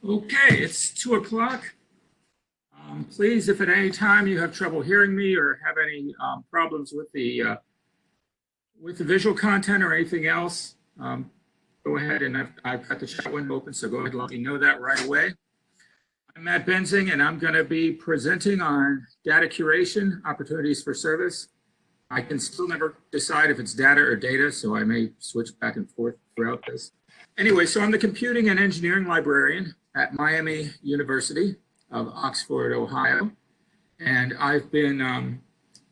Okay, it's 2 o'clock. Please, if at any time you have trouble hearing me or have any problems with the visual content or anything else, go ahead, and I've got the chat window open, so go ahead and let me know that right away. I'm Matt Benzing, and I'm going to be presenting on data curation, opportunities for service. I can still never decide if it's data or data, so I may switch back and forth throughout this. Anyway, so I'm the computing and engineering librarian at Miami University of Oxford, Ohio, and I've been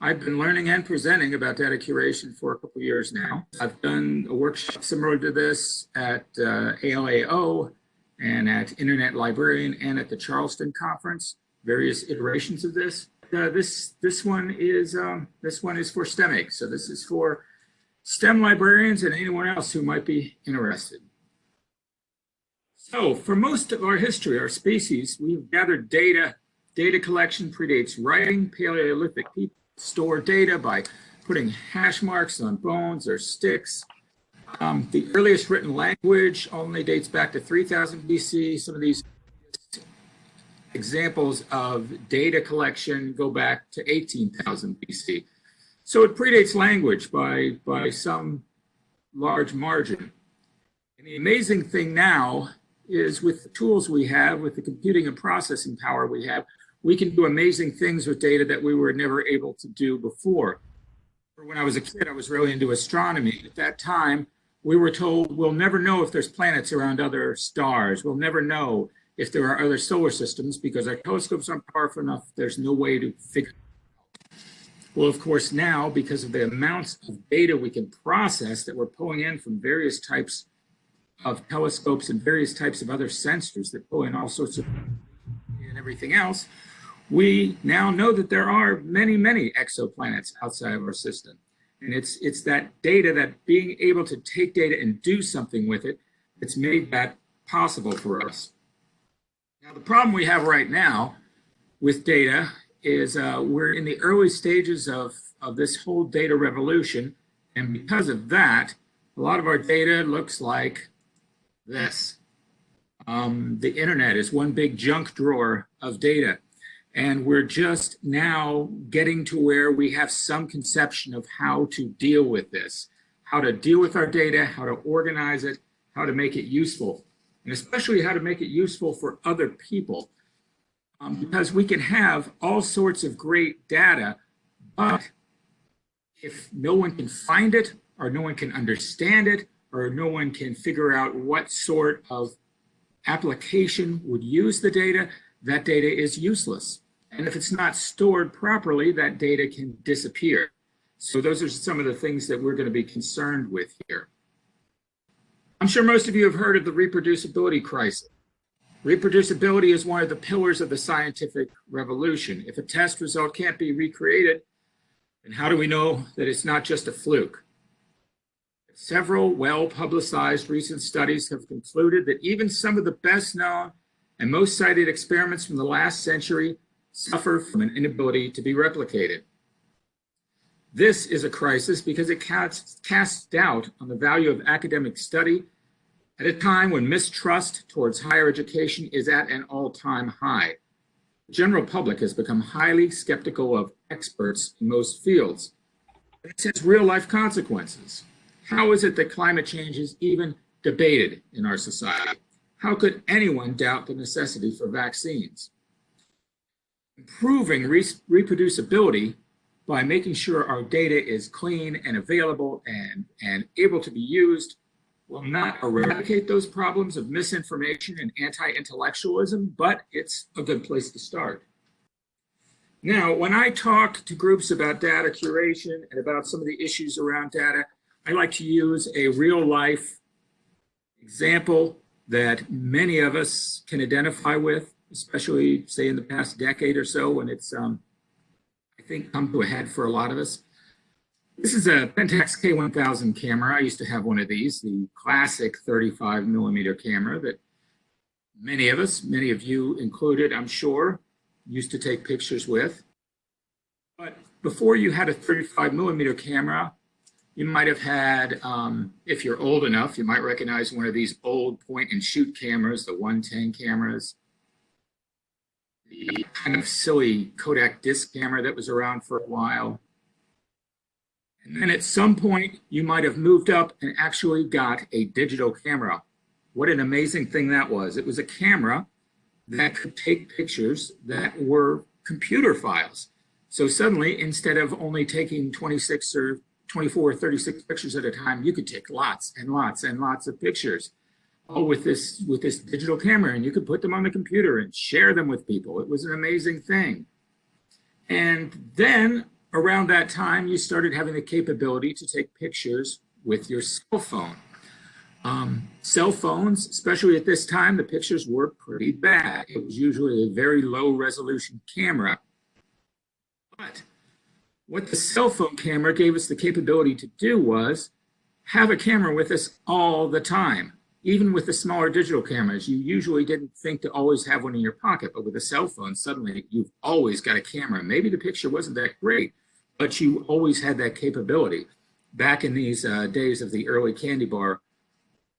learning and presenting about data curation for a couple of years now. I've done a workshop similar to this at ALAO and at Internet Librarian and at the Charleston Conference, various iterations of this. This one is for STEMIC, so this is for STEM librarians and anyone else who might be interested. So for most of our history, our species, we've gathered data. Data collection predates writing. Paleolithic people store data by putting hash marks on bones or sticks. The earliest written language only dates back to 3000 BC. Some of these examples of data collection go back to 18,000 BC. So it predates language by some large margin. And the amazing thing now is with the tools we have, with the computing and processing power we have, we can do amazing things with data that we were never able to do before. When I was a kid, I was really into astronomy. At that time, we were told we'll never know if there's planets around other stars. We'll never know if there are other solar systems because our telescopes aren't powerful enough. There's no way to figure it out. Well, of course, now, because of the amounts of data we can process that we're pulling in from various types of telescopes and various types of other sensors that pull in all sorts of and everything else, we now know that there are many, many exoplanets outside of our system. And it's that data, that being able to take data and do something with it, that's made that possible for us. Now, the problem we have right now with data is we're in the early stages of this whole data revolution. And because of that, a lot of our data looks like this. The internet is one big junk drawer of data. And we're just now getting to where we have some conception of how to deal with this, how to deal with our data, how to organize it, how to make it useful, and especially how to make it useful for other people. Because we can have all sorts of great data, but if no one can find it, or no one can understand it, or no one can figure out what sort of application would use the data, that data is useless. And if it's not stored properly, that data can disappear. So those are some of the things that we're going to be concerned with here. I'm sure most of you have heard of the reproducibility crisis. Reproducibility is one of the pillars of the scientific revolution. If a test result can't be recreated, then how do we know that it's not just a fluke? Several well-publicized recent studies have concluded that even some of the best-known and most cited experiments from the last century suffer from an inability to be replicated. This is a crisis because it casts doubt on the value of academic study at a time when mistrust towards higher education is at an all-time high. The general public has become highly skeptical of experts in most fields. This has real-life consequences. How is it that climate change is even debated in our society? How could anyone doubt the necessity for vaccines? Improving reproducibility by making sure our data is clean and available and able to be used will not eradicate those problems of misinformation and anti-intellectualism, but it's a good place to start. Now, when I talk to groups about data curation and about some of the issues around data, I like to use a real-life example that many of us can identify with, especially, say, in the past decade or so when it's, I think, come to a head for a lot of us. This is a Pentax K1000 camera. I used to have one of these, the classic 35 millimeter camera that many of us, many of you included, I'm sure, used to take pictures with. But before you had a 35 millimeter camera, You might have had, if you're old enough, you might recognize one of these old point and shoot cameras, the 110 cameras, the kind of silly Kodak disc camera that was around for a while. And then at some point, you might have moved up and actually got a digital camera. What an amazing thing that was. It was a camera that could take pictures that were computer files. So suddenly, instead of only taking 26 or 24 or 36 pictures at a time, you could take lots and lots and lots of pictures, all with this digital camera, and you could put them on the computer and share them with people. It was an amazing thing. And then around that time, you started having the capability to take pictures with your cell phone. Cell phones, especially at this time, the pictures were pretty bad. It was usually a very low resolution camera. But what the cell phone camera gave us the capability to do was have a camera with us all the time. Even with the smaller digital cameras, you usually didn't think to always have one in your pocket, but with a cell phone, suddenly you've always got a camera. Maybe the picture wasn't that great, but you always had that capability. Back in these days of the early candy bar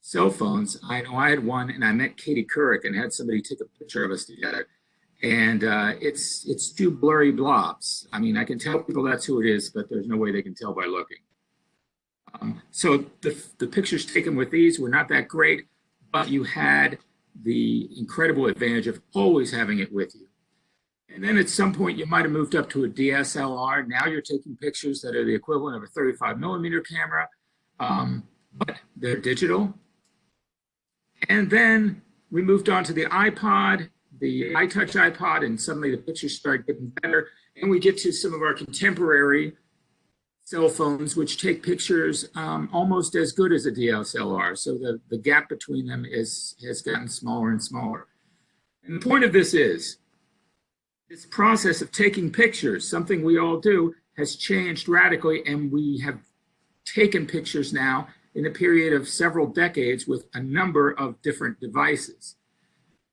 cell phones, I know I had one, and I met Katie Couric and had somebody take a picture of us together. And it's two blurry blobs. I mean, I can tell people that's who it is, but there's no way they can tell by looking. So the pictures taken with these were not that great, but you had the incredible advantage of always having it with you. And then at some point, you might have moved up to a DSLR. Now you're taking pictures that are the equivalent of a 35 millimeter camera, but they're digital. And then we moved on to the iPod, the iTouch iPod, and suddenly the pictures start getting better. And we get to some of our contemporary cell phones, which take pictures almost as good as a DSLR. So the gap between them has gotten smaller and smaller. And the point of this is, this process of taking pictures, something we all do, has changed radically, and we have taken pictures now in a period of several decades with a number of different devices.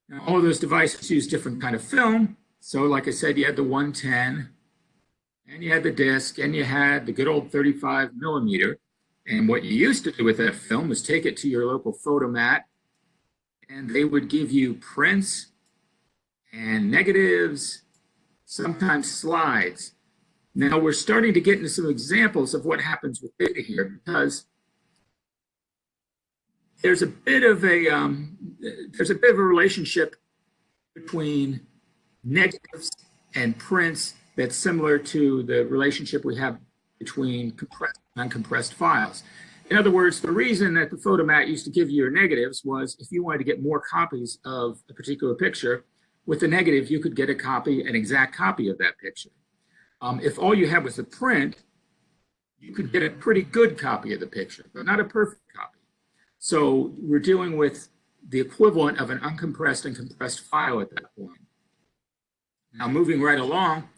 Now, all of those devices use different kind of film. So like I said, you had the 110, and you had the disc, and you had the good old 35 millimeter. And what you used to do with that film was take it to your local photomat, and they would give you prints and negatives, sometimes slides. Now we're starting to get into some examples of what happens with data here, because there's a bit of a relationship between negatives and prints that's similar to the relationship we have between compressed and uncompressed files. In other words, the reason that the photomat used to give you your negatives was if you wanted to get more copies of a particular picture, with the negative, you could get a copy, an exact copy of that picture. If all you had was a print, you could get a pretty good copy of the picture, but not a perfect copy. So we're dealing with the equivalent of an uncompressed and compressed file at that point. Now, moving right along,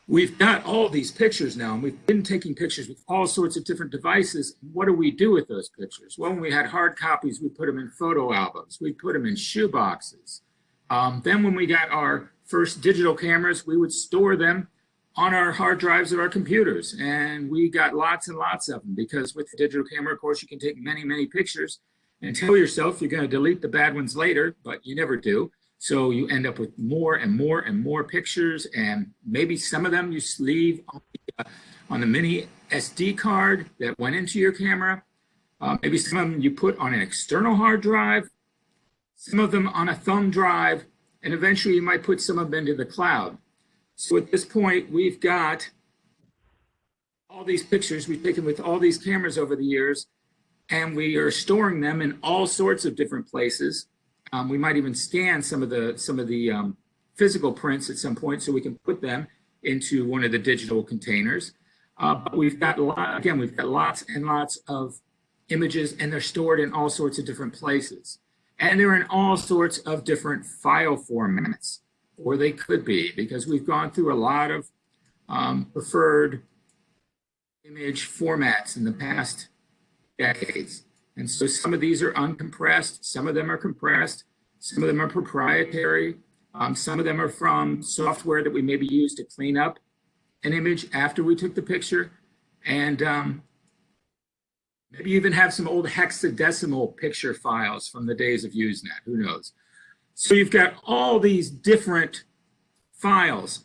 we've got all these pictures now, and we've been taking pictures with all sorts of different devices. What do we do with those pictures? Well, when we had hard copies, we put them in photo albums. We put them in shoe boxes. Then when we got our first digital cameras, we would store them on our hard drives of our computers. And we got lots and lots of them, because with the digital camera, of course, you can take many, many pictures and tell yourself you're going to delete the bad ones later, but you never do. So you end up with more and more and more pictures, and maybe some of them you leave on the mini SD card that went into your camera. Maybe some of them you put on an external hard drive, some of them on a thumb drive, and eventually you might put some of them into the cloud. So at this point, we've got all these pictures we've taken with all these cameras over the years, and we are storing them in all sorts of different places. We might even scan some of the physical prints at some point, so we can put them into one of the digital containers. But we've got lots and lots of images, and they're stored in all sorts of different places. And they're in all sorts of different file formats, or they could be, because we've gone through a lot of preferred image formats in the past decades. And so some of these are uncompressed, some of them are compressed, some of them are proprietary, some of them are from software that we maybe use to clean up an image after we took the picture. And Maybe you even have some old hexadecimal picture files from the days of Usenet, who knows? So you've got all these different files,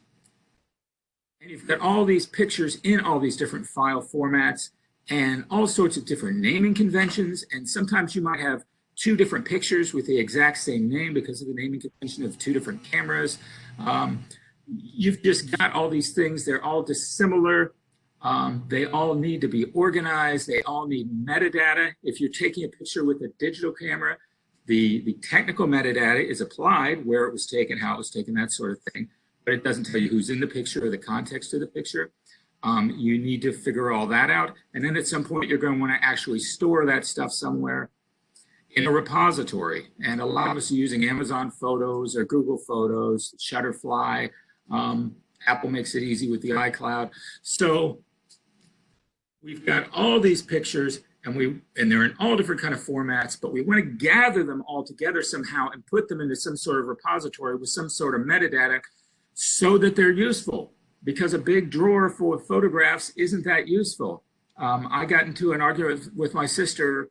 and you've got all these pictures in all these different file formats and all sorts of different naming conventions. And sometimes you might have two different pictures with the exact same name because of the naming convention of two different cameras. You've just got all these things. They're all dissimilar. They all need to be organized. They all need metadata. If you're taking a picture with a digital camera, the technical metadata is applied, where it was taken, how it was taken, that sort of thing. But it doesn't tell you who's in the picture or the context of the picture. You need to figure all that out. And then at some point, you're going to want to actually store that stuff somewhere in a repository. And a lot of us are using Amazon Photos or Google Photos, Shutterfly. Apple makes it easy with the iCloud. So we've got all these pictures, and they're in all different kind of formats, but we want to gather them all together somehow and put them into some sort of repository with some sort of metadata so that they're useful, because a big drawer full of photographs isn't that useful. I got into an argument with my sister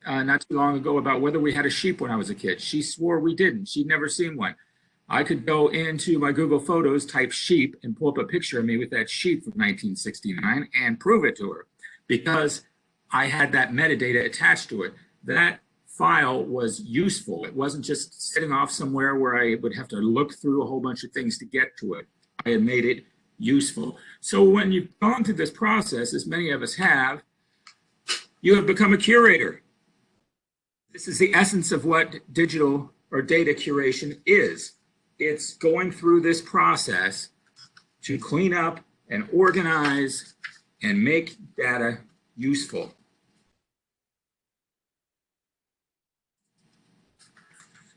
not too long ago about whether we had a sheep when I was a kid. She swore we didn't. She'd never seen one. I could go into my Google Photos, type sheep, and pull up a picture of me with that sheep from 1969 and prove it to her, because I had that metadata attached to it. That file was useful. It wasn't just sitting off somewhere where I would have to look through a whole bunch of things to get to it. I had made it useful. So when you've gone through this process, as many of us have, you have become a curator. This is the essence of what digital or data curation is. It's going through this process to clean up and organize and make data useful.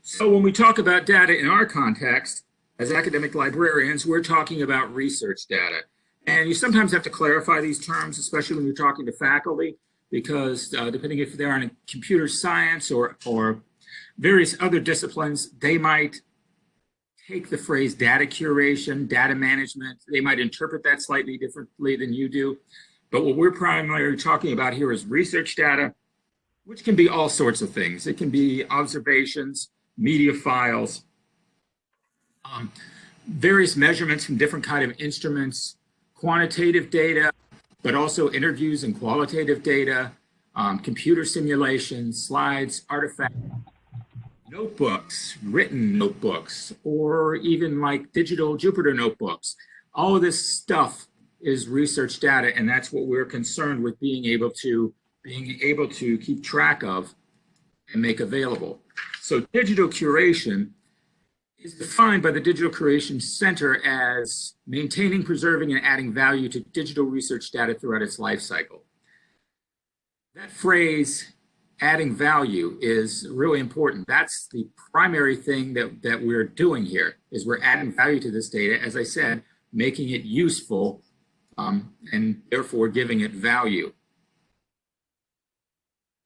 So when we talk about data in our context, as academic librarians, we're talking about research data. And you sometimes have to clarify these terms, especially when you're talking to faculty, because depending if they're in computer science or various other disciplines, they might take the phrase data curation, data management. They might interpret that slightly differently than you do. But what we're primarily talking about here is research data, which can be all sorts of things. It can be observations, media files, various measurements from different kind of instruments, quantitative data, but also interviews and qualitative data, computer simulations, slides, artifacts, notebooks, written notebooks, or even like digital Jupyter notebooks. All of this stuff is research data, and that's what we're concerned with being able to keep track of and make available. So digital curation is defined by the Digital Curation Center as maintaining, preserving, and adding value to digital research data throughout its life cycle. That phrase, adding value, is really important. That's the primary thing that we're doing here, is we're adding value to this data, as I said, making it useful, and therefore giving it value.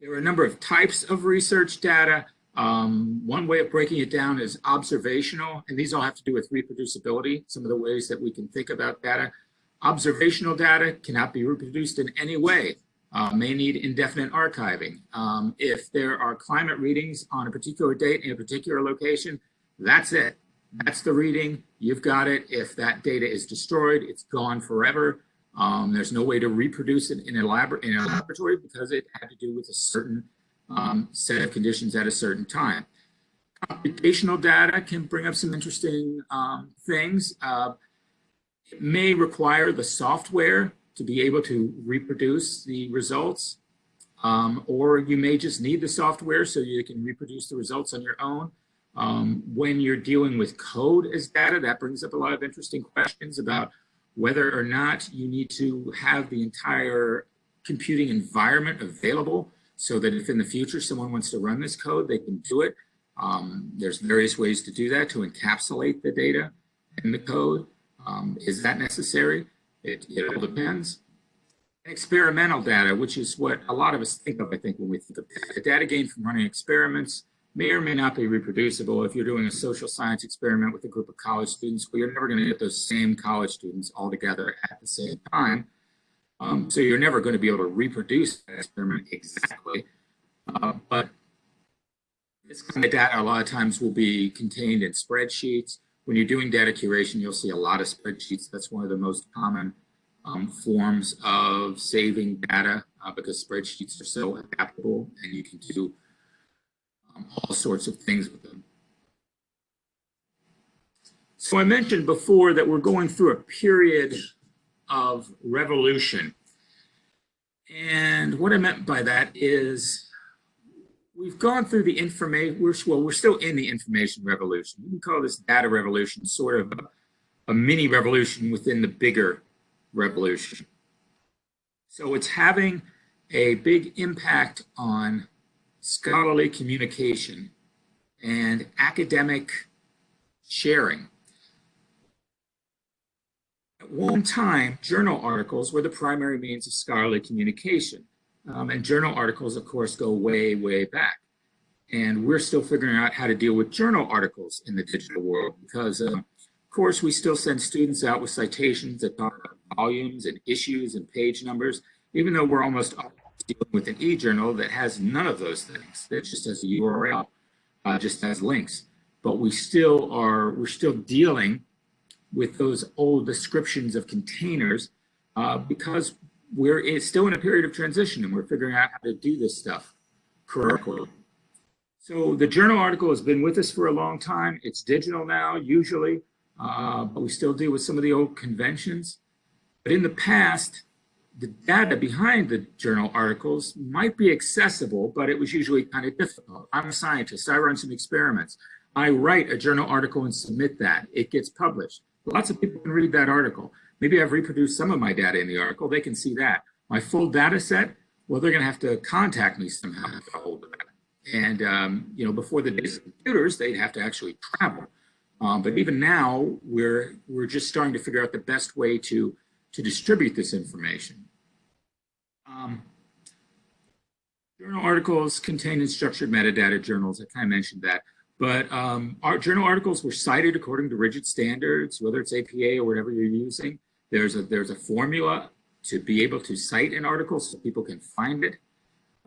There are a number of types of research data. One way of breaking it down is observational, and these all have to do with reproducibility, some of the ways that we can think about data. Observational data cannot be reproduced in any way, may need indefinite archiving. If there are climate readings on a particular date in a particular location, that's it. That's the reading, you've got it. If that data is destroyed, it's gone forever. There's no way to reproduce it in a laboratory because it had to do with a certain set of conditions at a certain time. Computational data can bring up some interesting things. It may require the software to be able to reproduce the results, or you may just need the software so you can reproduce the results on your own. When you're dealing with code as data, that brings up a lot of interesting questions about whether or not you need to have the entire computing environment available so that if in the future someone wants to run this code, they can do it. There's various ways to do that, to encapsulate the data in the code. Is that necessary? It all depends. Experimental data, which is what a lot of us think of, I think, when we think of data. Data gained from running experiments may or may not be reproducible. If you're doing a social science experiment with a group of college students, well, you're never going to get those same college students all together at the same time. So you're never going to be able to reproduce that experiment exactly. But this kind of data a lot of times will be contained in spreadsheets. When you're doing data curation, you'll see a lot of spreadsheets. That's one of the most common forms of saving data because spreadsheets are so adaptable and you can do all sorts of things with them. So I mentioned before that we're going through a period of revolution. And what I meant by that is we've gone through the information, we're still in the information revolution. We can call this data revolution sort of a mini revolution within the bigger revolution. So it's having a big impact on scholarly communication and academic sharing. At one time, journal articles were the primary means of scholarly communication. And journal articles, of course, go way, way back. And we're still figuring out how to deal with journal articles in the digital world because, of course, we still send students out with citations that talk about volumes and issues and page numbers, even though we're almost dealing with an e-journal that has none of those things. That just has a URL, just has links. But we're still dealing with those old descriptions of containers because we're still in a period of transition and we're figuring out how to do this stuff correctly. So the journal article has been with us for a long time. It's digital now, usually, but we still deal with some of the old conventions. But in the past, the data behind the journal articles might be accessible, but it was usually kind of difficult. I'm a scientist. I run some experiments. I write a journal article and submit that. It gets published. Lots of people can read that article. Maybe I've reproduced some of my data in the article. They can see that. My full data set, well, they're going to have to contact me somehow to get a hold of that. And, before the days of computers, they'd have to actually travel. But even now, we're just starting to figure out the best way to distribute this information. Journal articles contain structured metadata journals. I kind of mentioned that. But our journal articles were cited according to rigid standards, whether it's APA or whatever you're using. There's a formula to be able to cite an article so people can find it.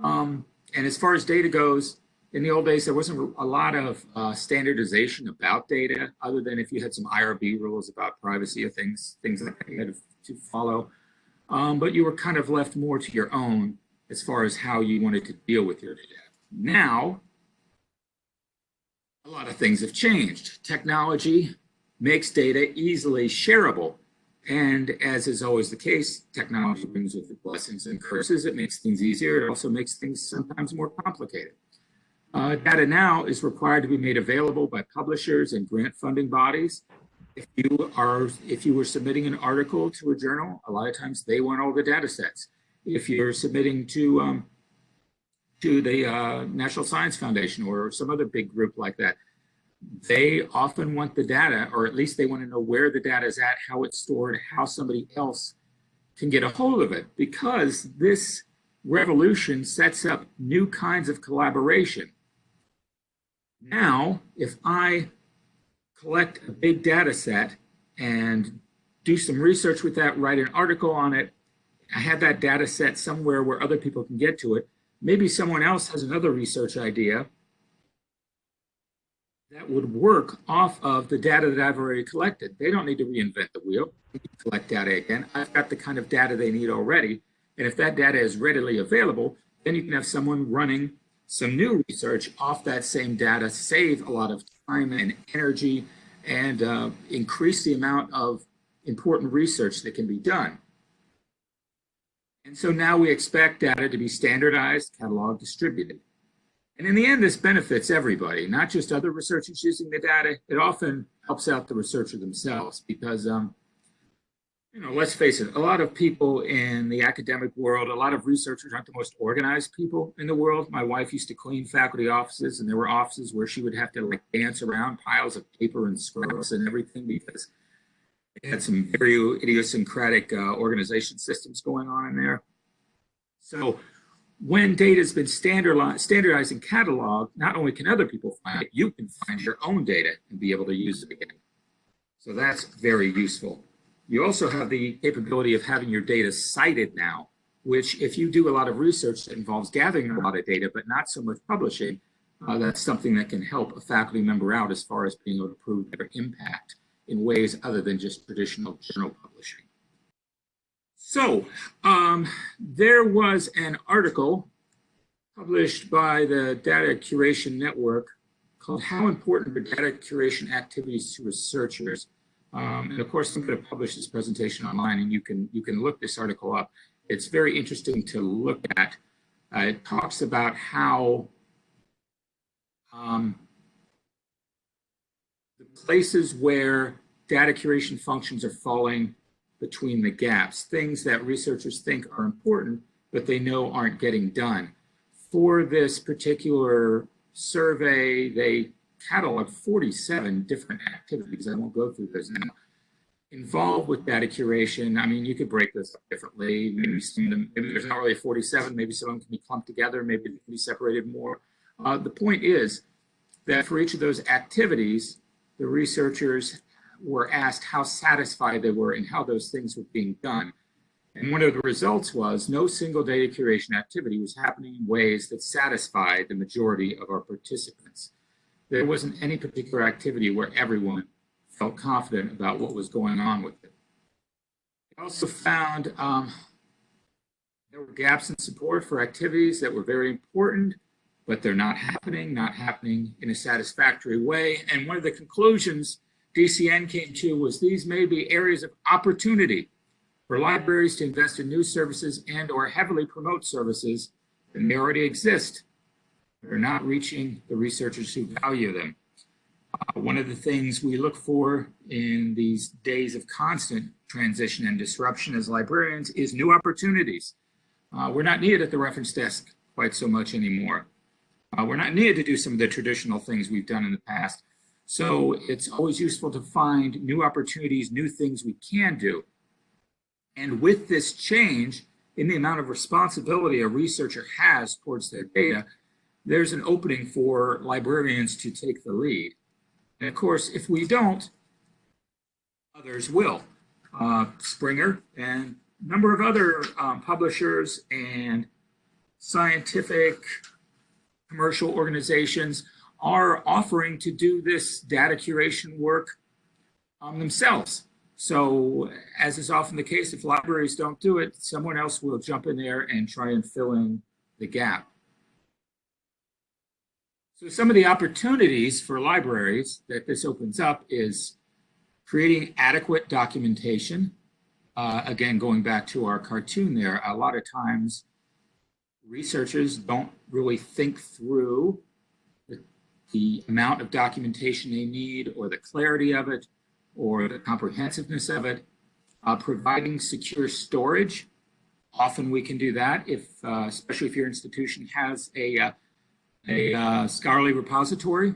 And as far as data goes, in the old days, there wasn't a lot of standardization about data, other than if you had some IRB rules about privacy or things like that you had to follow. But you were kind of left more to your own as far as how you wanted to deal with your data. Now, a lot of things have changed. Technology makes data easily shareable. And as is always the case, technology brings with it blessings and curses. It makes things easier. It also makes things sometimes more complicated. Data now is required to be made available by publishers and grant funding bodies. If you were submitting an article to a journal, a lot of times they want all the data sets. If you're submitting to the National Science Foundation or some other big group like that, they often want the data, or at least they want to know where the data is at, how it's stored, how somebody else can get a hold of it, because this revolution sets up new kinds of collaboration. Now, if I collect a big data set and do some research with that, write an article on it, I have that data set somewhere where other people can get to it. Maybe someone else has another research idea that would work off of the data that I've already collected. They don't need to reinvent the wheel. They can collect data again. I've got the kind of data they need already. And if that data is readily available, then you can have someone running some new research off that same data, save a lot of time and energy, and increase the amount of important research that can be done. And so now we expect data to be standardized, cataloged, distributed. And in the end, this benefits everybody, not just other researchers using the data. It often helps out the researcher themselves because, let's face it, a lot of people in the academic world, a lot of researchers aren't the most organized people in the world. My wife used to clean faculty offices, and there were offices where she would have to dance around piles of paper and scrubs and everything because they had some very idiosyncratic organization systems going on in there. So when data has been standardized and cataloged, not only can other people find it, you can find your own data and be able to use it again. So that's very useful. You also have the capability of having your data cited now, which if you do a lot of research that involves gathering a lot of data, but not so much publishing, that's something that can help a faculty member out as far as being able to prove their impact in ways other than just traditional journal publishing. So there was an article published by the Data Curation Network called How Important Are Data Curation Activities to Researchers? And of course, I'm going to publish this presentation online, and you can look this article up. It's very interesting to look at. It talks about how the places where data curation functions are falling between the gaps, things that researchers think are important, but they know aren't getting done. For this particular survey, they cataloged 47 different activities. I won't go through those now. Involved with data curation, I mean, you could break this up differently. Maybe some of them, maybe there's not really 47, maybe some of them can be clumped together, maybe they can be separated more. The point is that for each of those activities, the researchers were asked how satisfied they were and how those things were being done. And one of the results was no single data curation activity was happening in ways that satisfied the majority of our participants. There wasn't any particular activity where everyone felt confident about what was going on with it. I also found there were gaps in support for activities that were very important, but they're not happening in a satisfactory way. And one of the conclusions DCN came to was these may be areas of opportunity for libraries to invest in new services and or heavily promote services that may already exist. They're not reaching the researchers who value them. One of the things we look for in these days of constant transition and disruption as librarians is new opportunities. We're not needed at the reference desk quite so much anymore. We're not needed to do some of the traditional things we've done in the past. So it's always useful to find new opportunities, new things we can do. And with this change in the amount of responsibility a researcher has towards their data, there's an opening for librarians to take the lead. And of course, if we don't, others will. Springer and a number of other publishers and scientific commercial organizations are offering to do this data curation work themselves. So as is often the case, if libraries don't do it, someone else will jump in there and try and fill in the gap. So some of the opportunities for libraries that this opens up is creating adequate documentation. Again, going back to our cartoon there, a lot of times researchers don't really think through the amount of documentation they need or the clarity of it or the comprehensiveness of it. Providing secure storage, often we can do that, if especially if your institution has a scholarly repository,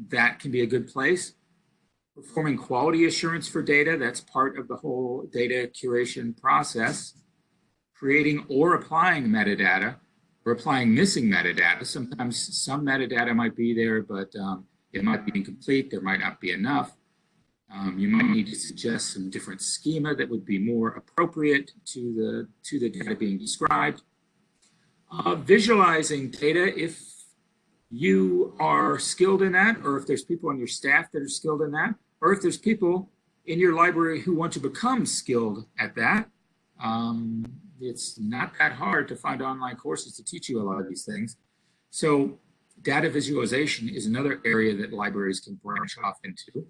that can be a good place. Performing quality assurance for data, that's part of the whole data curation process. Creating or applying metadata, or applying missing metadata. Sometimes some metadata might be there, but it might be incomplete, there might not be enough. You might need to suggest some different schema that would be more appropriate to the data being described. Visualizing data, if you are skilled in that, or if there's people on your staff that are skilled in that, or if there's people in your library who want to become skilled at that, it's not that hard to find online courses to teach you a lot of these things. So data visualization is another area that libraries can branch off into.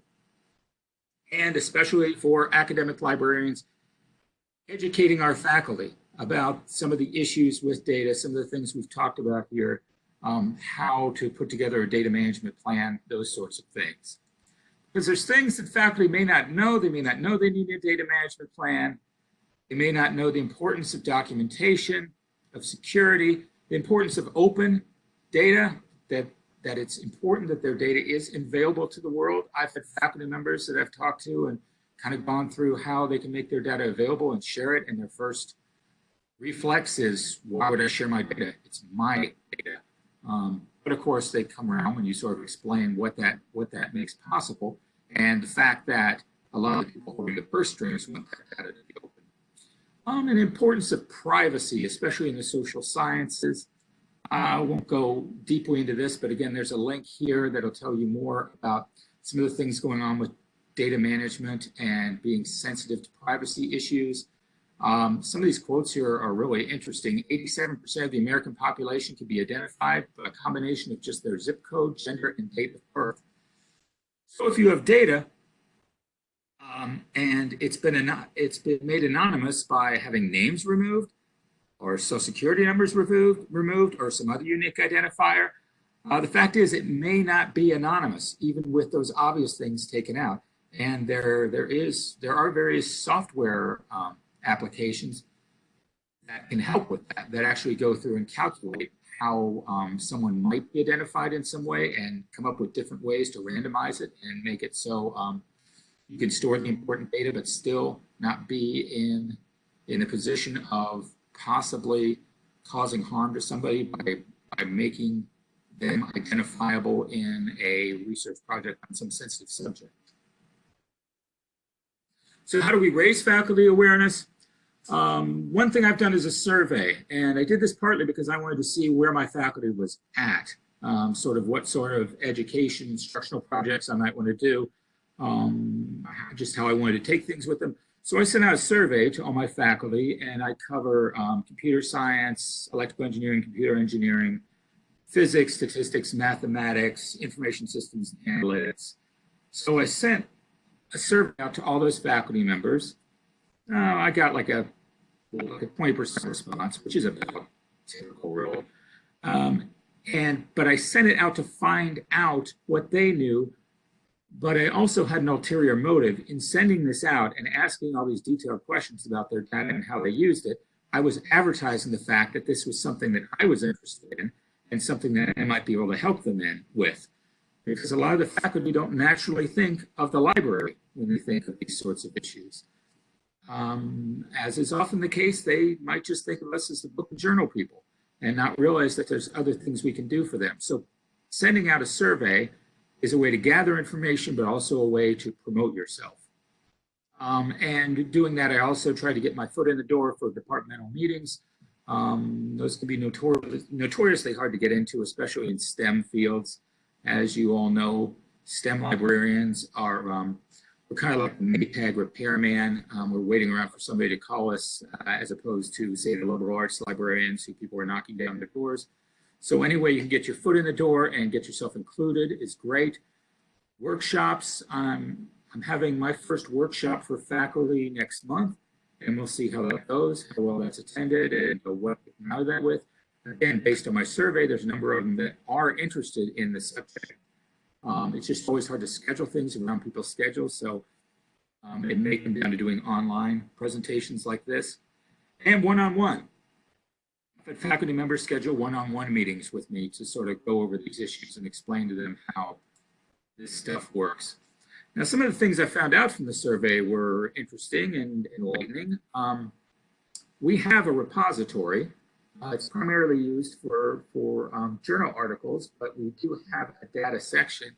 And especially for academic librarians, educating our faculty about some of the issues with data, some of the things we've talked about here, how to put together a data management plan, those sorts of things. Because there's things that faculty may not know. They may not know they need a data management plan. They may not know the importance of documentation, of security, the importance of open data, that it's important that their data is available to the world. I've had faculty members that I've talked to and kind of gone through how they can make their data available and share it, and their first reflex is, why would I share my data? It's my data. But of course, they come around when you sort of explain what that makes possible, and the fact that a lot of the people holding the purse strings want that data to be open. And the importance of privacy, especially in the social sciences. I won't go deeply into this, but again, there's a link here that'll tell you more about some of the things going on with data management and being sensitive to privacy issues. Some of these quotes here are really interesting. 87% of the American population can be identified by a combination of just their zip code, gender, and date of birth. So if you have data, and it's been made anonymous by having names removed, or social security numbers removed, or some other unique identifier. The fact is, it may not be anonymous, even with those obvious things taken out. And there are various software applications that can help with that, that actually go through and calculate how someone might be identified in some way and come up with different ways to randomize it and make it so you can store the important data but still not be in a position of possibly causing harm to somebody by making them identifiable in a research project on some sensitive subject. So how do we raise faculty awareness? One thing I've done is a survey, and I did this partly because I wanted to see where my faculty was at, sort of what sort of education, instructional projects I might want to do, just how I wanted to take things with them. So I sent out a survey to all my faculty, and I cover computer science, electrical engineering, computer engineering, physics, statistics, mathematics, information systems, and analytics. So I sent a survey out to all those faculty members. I got like a 20% response, which is about typical rule. But I sent it out to find out what they knew. But I also had an ulterior motive in sending this out and asking all these detailed questions about their data and how they used it. I was advertising the fact that this was something that I was interested in and something that I might be able to help them with. Because a lot of the faculty don't naturally think of the library when they think of these sorts of issues. As is often the case, they might just think of us as the book and journal people and not realize that there's other things we can do for them. So sending out a survey is a way to gather information, but also a way to promote yourself. And doing that, I also try to get my foot in the door for departmental meetings. Those can be notoriously hard to get into, especially in STEM fields. As you all know, STEM librarians are we're kind of like the Maytag repairman. We're waiting around for somebody to call us, as opposed to, say, the liberal arts librarians who people are knocking down their doors. So any way you can get your foot in the door and get yourself included is great. Workshops, I'm having my first workshop for faculty next month, and we'll see how that goes, how well that's attended, and what we come out of that with. Again, based on my survey, there's a number of them that are interested in the subject. It's just always hard to schedule things around people's schedules, so it may come down to doing online presentations like this. And one-on-one. I've had faculty members schedule one-on-one meetings with me to sort of go over these issues and explain to them how this stuff works. Now, some of the things I found out from the survey were interesting and enlightening. We have a repository. It's primarily used for journal articles, but we do have a data section.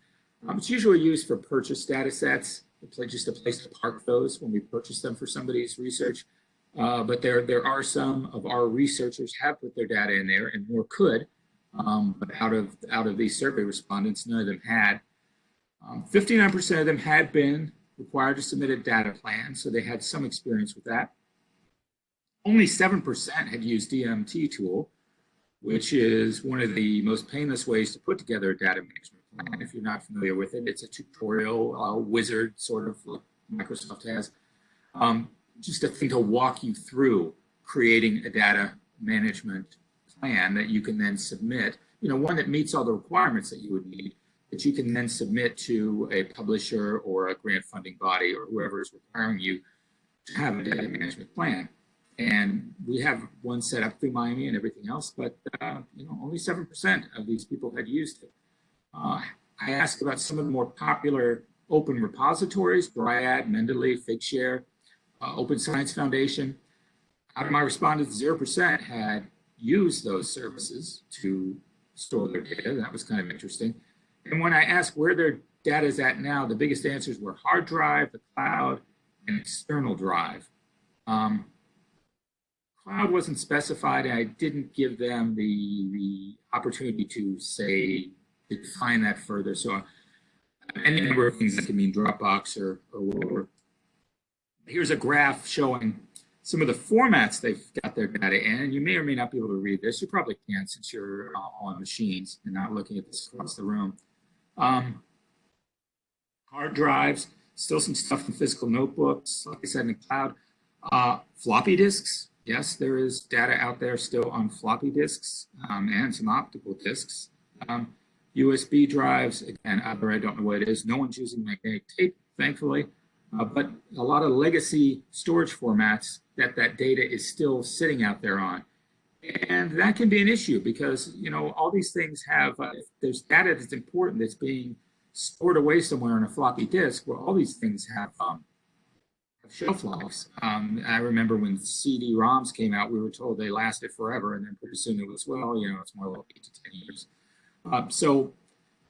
It's usually used for purchase data sets, just a place to park those when we purchase them for somebody's research. But there are some of our researchers have put their data in there, and more could. But out of these survey respondents, none of them had. 59% of them had been required to submit a data plan, so they had some experience with that. Only 7% had used DMT tool, which is one of the most painless ways to put together a data management plan. If you're not familiar with it, it's a tutorial wizard sort of like Microsoft has. Just a thing to walk you through creating a data management plan that you can then submit, one that meets all the requirements that you would need, that you can then submit to a publisher or a grant funding body or whoever is requiring you to have a data management plan. And we have one set up through Miami and everything else, but only 7% of these people had used it. I asked about some of the more popular open repositories: Dryad, Mendeley, Figshare, Open Science Foundation. Out of my respondents, 0% had used those services to store their data. That was kind of interesting. And when I asked where their data is at now, the biggest answers were hard drive, the cloud, and external drive. Cloud wasn't specified, and I didn't give them the opportunity to say, define that further. So any number of things that can mean Dropbox or whatever. Here's a graph showing some of the formats they've got their data in, and you may or may not be able to read this. You probably can since you're on machines and not looking at this across the room. Hard drives, still some stuff in physical notebooks, like I said, in the cloud. Floppy disks, yes, there is data out there still on floppy disks and some optical disks. USB drives, again, I don't know what it is. No one's using magnetic tape, thankfully. But a lot of legacy storage formats that data is still sitting out there on. And that can be an issue because, you know, all these things have, there's data that's important that's being stored away somewhere on a floppy disk. Well, all these things have shelf lives. I remember when CD-ROMs came out, we were told they lasted forever, and then pretty soon it was, well, you know, it's more like 8 to 10 years. So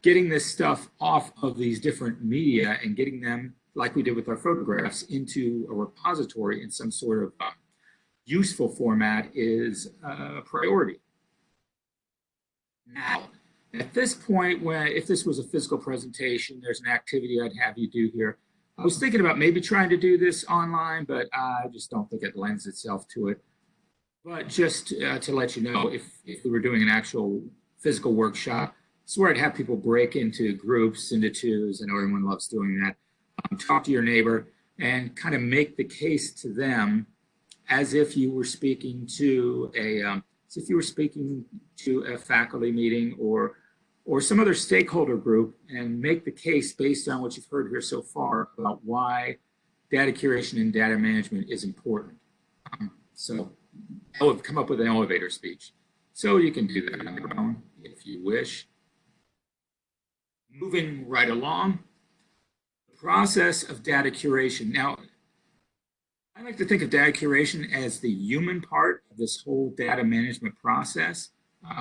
getting this stuff off of these different media and getting them, like we did with our photographs, into a repository in some sort of useful format is a priority. Now, at this point, if this was a physical presentation, there's an activity I'd have you do here. I was thinking about maybe trying to do this online, but I just don't think it lends itself to it. But just to let you know, if we were doing an actual physical workshop, it's where I'd have people break into groups, into twos. I know everyone loves doing that. Talk to your neighbor and kind of make the case to them as if you were speaking to a faculty meeting or some other stakeholder group, and make the case based on what you've heard here so far about why data curation and data management is important. So I'll come up with an elevator speech. So you can do that on your own if you wish. Moving right along. Process of data curation. Now, I like to think of data curation as the human part of this whole data management process.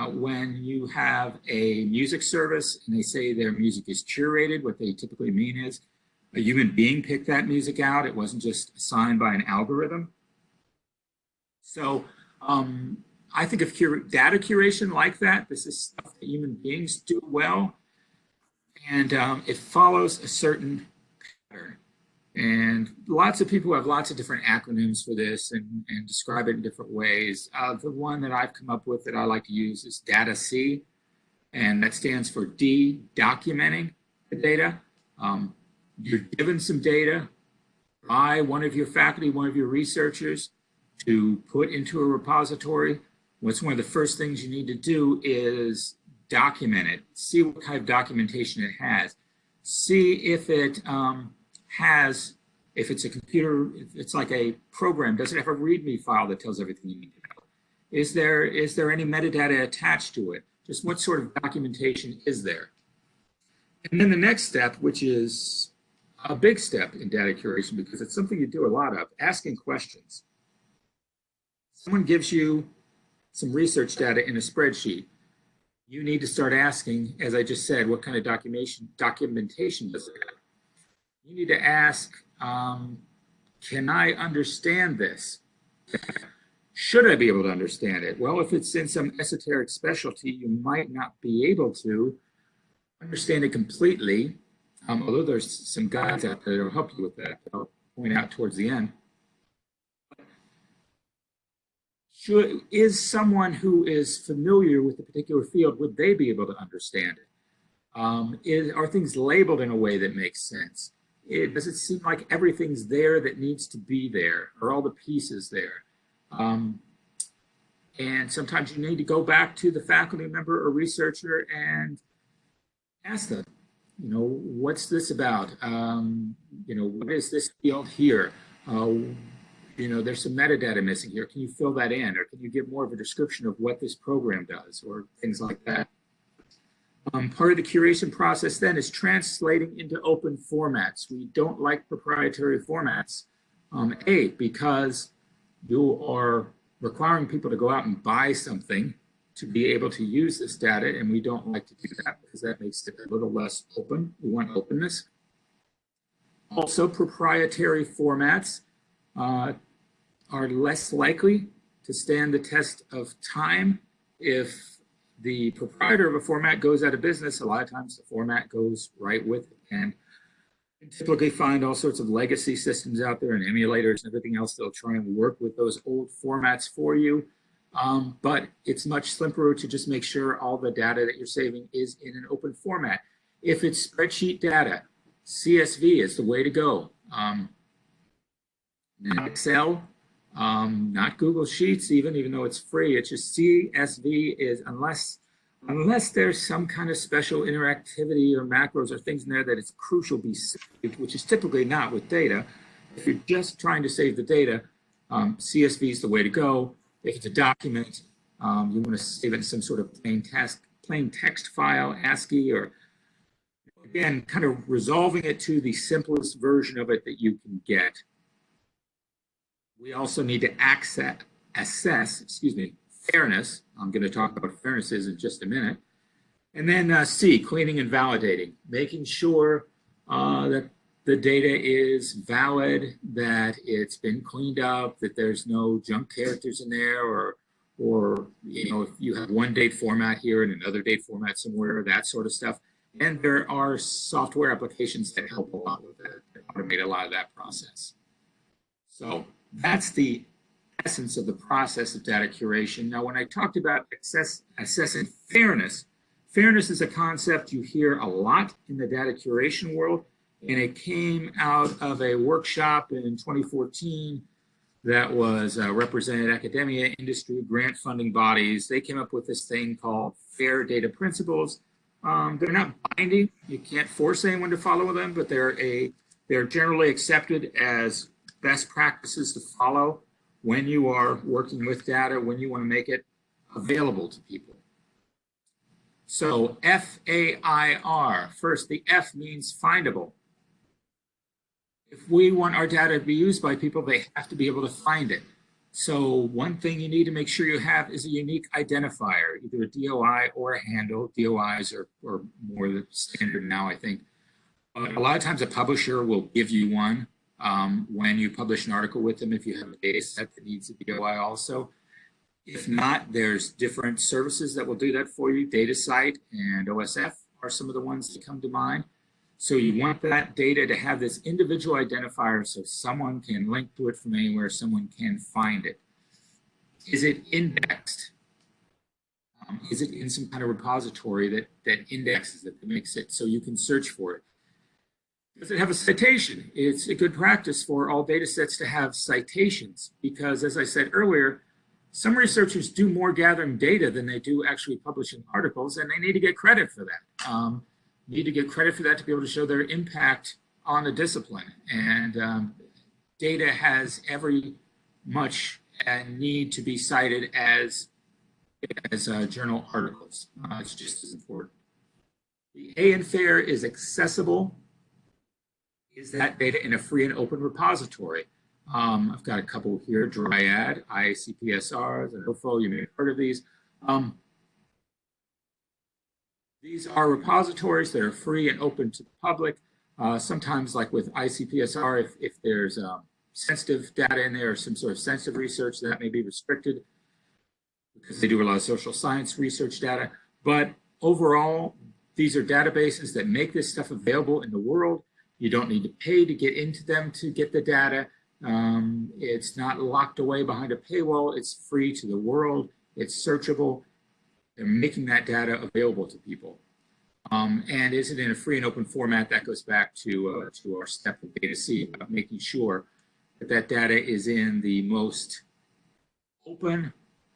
When you have a music service and they say their music is curated, what they typically mean is a human being picked that music out. It wasn't just assigned by an algorithm. So I think of data curation like that. This is stuff that human beings do well, and it follows a certain pattern. And lots of people have lots of different acronyms for this and describe it in different ways. The one that I've come up with that I like to use is Data C, and that stands for D, documenting the data. You're given some data by one of your faculty, one of your researchers to put into a repository. What's one of the first things you need to do is document it, see what kind of documentation it has, see if it if it's a computer, if it's like a program, does it have a README file that tells everything you need to know? Is there any metadata attached to it? Just what sort of documentation is there? And then the next step, which is a big step in data curation because it's something you do a lot of, asking questions. Someone gives you some research data in a spreadsheet. You need to start asking, as I just said, what kind of documentation does it have? You need to ask, can I understand this? Should I be able to understand it? Well, if it's in some esoteric specialty, you might not be able to understand it completely, although there's some guides out there that will help you with that, that I'll point out towards the end. Is someone who is familiar with a particular field, would they be able to understand it? Are things labeled in a way that makes sense? Does it seem like everything's there that needs to be there? Are all the pieces there? And sometimes you need to go back to the faculty member or researcher and ask them, you know, what's this about? You know, what is this field here? You know, there's some metadata missing here. Can you fill that in? Or can you give more of a description of what this program does or things like that? Part of the curation process then is translating into open formats. We don't like proprietary formats. Because you are requiring people to go out and buy something to be able to use this data, and we don't like to do that because that makes it a little less open. We want openness. Also, proprietary formats are less likely to stand the test of time. If the proprietor of a format goes out of business, a lot of times the format goes right with it. And you typically find all sorts of legacy systems out there and emulators and everything else that'll try and work with those old formats for you. But it's much simpler to just make sure all the data that you're saving is in an open format. If it's spreadsheet data, CSV is the way to go. Excel, not Google Sheets, even though it's free. It's just CSV is, unless there's some kind of special interactivity or macros or things in there that it's crucial be saved, which is typically not with data. If you're just trying to save the data, CSV is the way to go. If it's a document, you want to save it in some sort of plain text file, ASCII, or again, kind of resolving it to the simplest version of it that you can get. We also need to assess, fairness. I'm going to talk about what fairness is in just a minute. And then C, cleaning and validating, making sure that the data is valid, that it's been cleaned up, that there's no junk characters in there, or if you have one date format here and another date format somewhere, that sort of stuff. And there are software applications that help a lot with that, that automate a lot of that process. So that's the essence of the process of data curation. Now, when I talked about assessing fairness, fairness is a concept you hear a lot in the data curation world, and it came out of a workshop in 2014 that was represented academia, industry, grant funding bodies. They came up with this thing called Fair Data Principles. They're not binding. You can't force anyone to follow them, but they're generally accepted as best practices to follow when you are working with data, when you want to make it available to people. So FAIR, first, the F means findable. If we want our data to be used by people, they have to be able to find it. So one thing you need to make sure you have is a unique identifier, either a DOI or a handle. DOIs are more the standard now, I think. But a lot of times a publisher will give you one when you publish an article with them if you have a data set that needs a DOI also. If not, there's different services that will do that for you. DataCite and OSF are some of the ones that come to mind. So you want that data to have this individual identifier so someone can link to it from anywhere, someone can find it. Is it indexed? Is it in some kind of repository that indexes it, that makes it so you can search for it? Does it have a citation? It's a good practice for all data sets to have citations because, as I said earlier, some researchers do more gathering data than they do actually publishing articles, and they need to get credit for that. Need to get credit for that to be able to show their impact on the discipline. And data has every much need to be cited as journal articles. It's just as important. The A in FAIR is accessible. Is that data in a free and open repository? I've got a couple here, Dryad, ICPSRs, and OFO, you may have heard of these. These are repositories that are free and open to the public. Sometimes, like with ICPSR, if there's sensitive data in there or some sort of sensitive research, that may be restricted because they do a lot of social science research data. But overall, these are databases that make this stuff available in the world. You don't need to pay to get into them to get the data. It's not locked away behind a paywall. It's free to the world. It's searchable. They're making that data available to people. And is it in a free and open format? That goes back to our step of data C, about making sure that that data is in the most open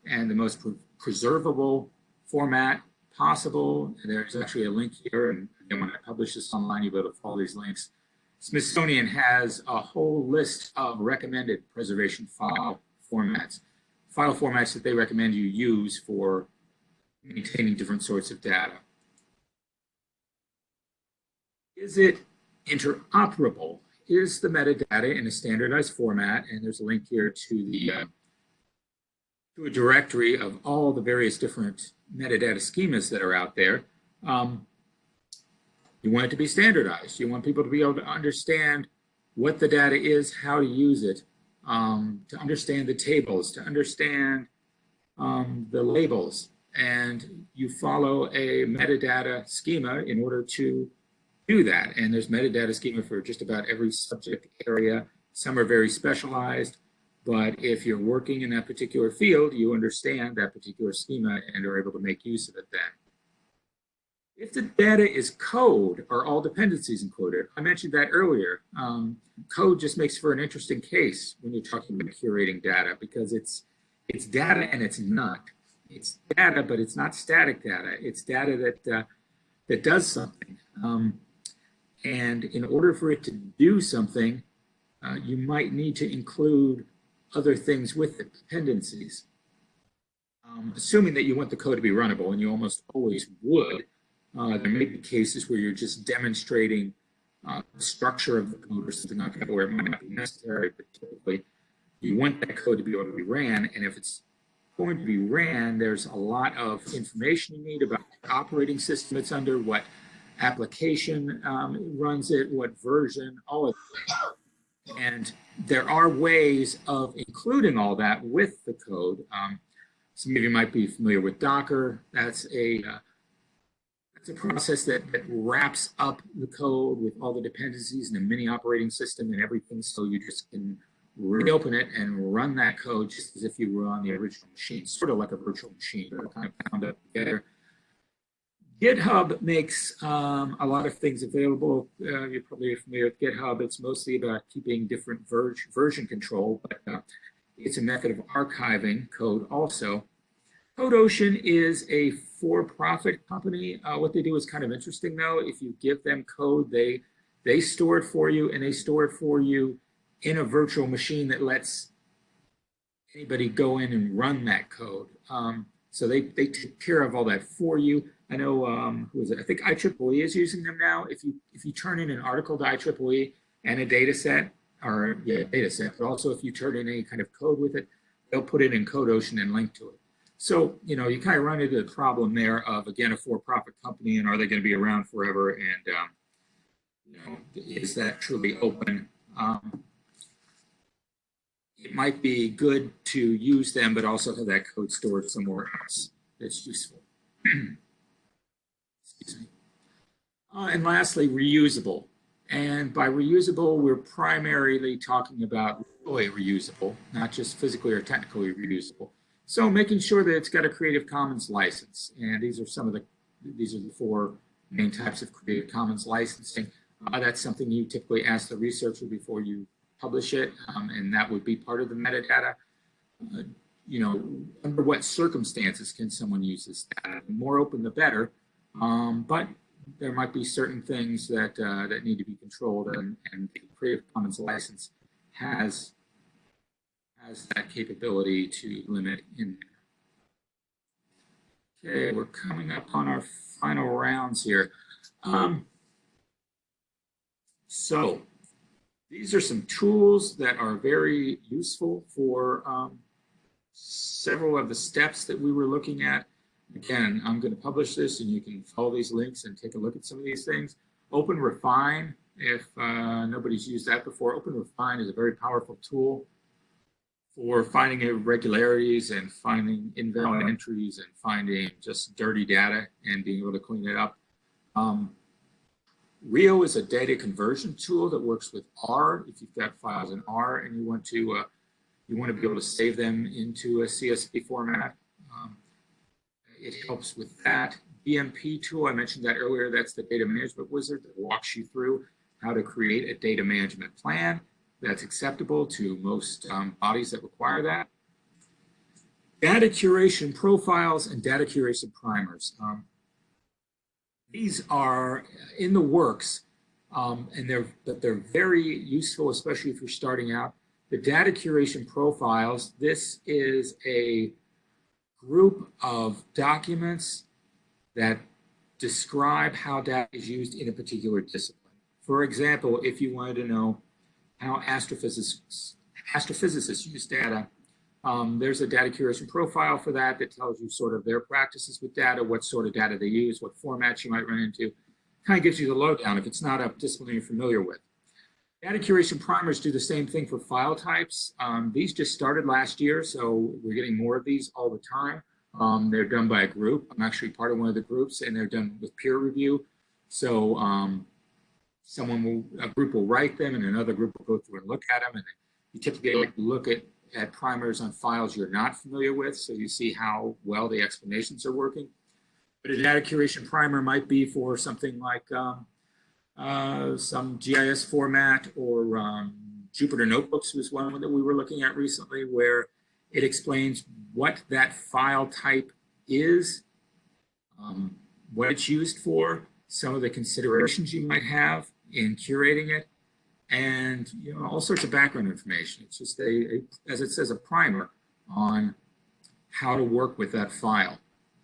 and the most preservable format possible. And there's actually a link here, and again, when I publish this online, you'll be able to follow these links. Smithsonian has a whole list of recommended preservation file formats that they recommend you use for maintaining different sorts of data. Is it interoperable? Is the metadata in a standardized format? And there's a link here to the to a directory of all the various different metadata schemas that are out there. You want it to be standardized. You want people to be able to understand what the data is, how to use it, to understand the tables, to understand the labels. And you follow a metadata schema in order to do that. And there's metadata schema for just about every subject area. Some are very specialized, but if you're working in that particular field, you understand that particular schema and are able to make use of it then. If the data is code, are all dependencies included? I mentioned that earlier. Code just makes for an interesting case when you're talking about curating data, because it's data and it's not. It's data, but it's not static data. It's data that does something. And in order for it to do something, you might need to include other things with it, dependencies. Assuming that you want the code to be runnable, and you almost always would, there may be cases where you're just demonstrating the structure of the code or something like that, where it might not be necessary, but typically you want that code to be able to be ran, and if it's going to be ran, there's a lot of information you need about the operating system it's under, what application runs it, what version, all of that. And there are ways of including all that with the code. Some of you might be familiar with Docker. That's a process that wraps up the code with all the dependencies and a mini operating system and everything, so you just can reopen it and run that code just as if you were on the original machine, sort of like a virtual machine, but kind of bound up together. GitHub makes a lot of things available. You're probably familiar with GitHub. It's mostly about keeping different version control, but it's a method of archiving code also. Curation is a for-profit company. What they do is kind of interesting, though. If you give them code, they store it for you, and they store it for you in a virtual machine that lets anybody go in and run that code. So they take care of all that for you. I know, who is it? I think IEEE is using them now. If you turn in an article to IEEE and a data set, but also if you turn in any kind of code with it, they'll put it in Curation and link to it. So, you know, you kind of run into the problem there of, again, a for-profit company, and are they going to be around forever? And, you know, is that truly open? It might be good to use them, but also have that code stored somewhere else that's useful. Excuse me. And lastly, reusable. And by reusable, we're primarily talking about literally reusable, not just physically or technically reusable. So making sure that it's got a Creative Commons license. And these are the four main types of Creative Commons licensing. That's something you typically ask the researcher before you publish it, and that would be part of the metadata. You know, under what circumstances can someone use this data? The more open, the better. But there might be certain things that that need to be controlled, and the Creative Commons license has that capability to limit in there. Okay, we're coming up on our final rounds here. So these are some tools that are very useful for several of the steps that we were looking at. Again, I'm going to publish this, and you can follow these links and take a look at some of these things. OpenRefine, if nobody's used that before, OpenRefine is a very powerful tool for finding irregularities and finding invalid entries and finding just dirty data and being able to clean it up. Rio is a data conversion tool that works with R. If you've got files in R and you want to be able to save them into a CSV format, it helps with that. BMP tool, I mentioned that earlier. That's the data management wizard that walks you through how to create a data management plan that's acceptable to most bodies that require that. Data curation profiles and data curation primers. These are in the works, and they're very useful, especially if you're starting out. The data curation profiles, this is a group of documents that describe how data is used in a particular discipline. For example, if you wanted to know how astrophysicists use data There's a data curation profile for that that tells you sort of their practices with data, what sort of data they use, what formats you might run into. Kind of gives you the lowdown if it's not a discipline you're familiar with. Data curation primers do the same thing for file types. These just started last year, so we're getting more of these all the time. They're done by a group. I'm actually part of one of the groups, and they're done with peer review. So a group will write them, and another group will go through and look at them. And you typically like to look at primers on files you're not familiar with, so you see how well the explanations are working. But a data curation primer might be for something like some GIS format, or Jupyter Notebooks was one that we were looking at recently, where it explains what that file type is, what it's used for, some of the considerations you might have in curating it, and all sorts of background information. It's just as it says, a primer on how to work with that file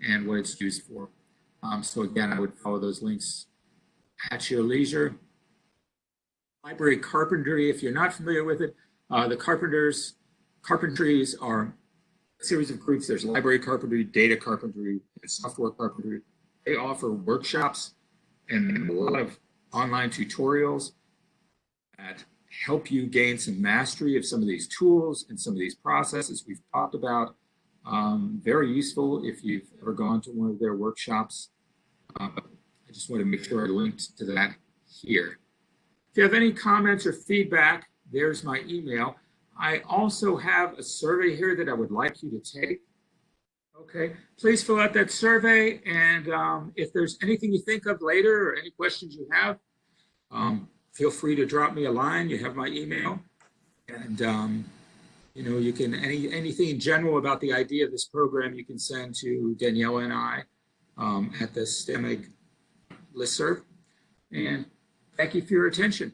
and what it's used for. So again, I would follow those links at your leisure. Library carpentry, if you're not familiar with it, the carpentries are a series of groups. There's library carpentry, data carpentry, and software carpentry. They offer workshops and a lot of online tutorials that help you gain some mastery of some of these tools and some of these processes we've talked about. Very useful if you've ever gone to one of their workshops. I just want to make sure I linked to that here. If you have any comments or feedback, there's my email. I also have a survey here that I would like you to take. Okay, please fill out that survey, and if there's anything you think of later or any questions you have, feel free to drop me a line. You have my email, and you can anything in general about the idea of this program you can send to Daniela and I at the STEMIG listserv. And thank you for your attention.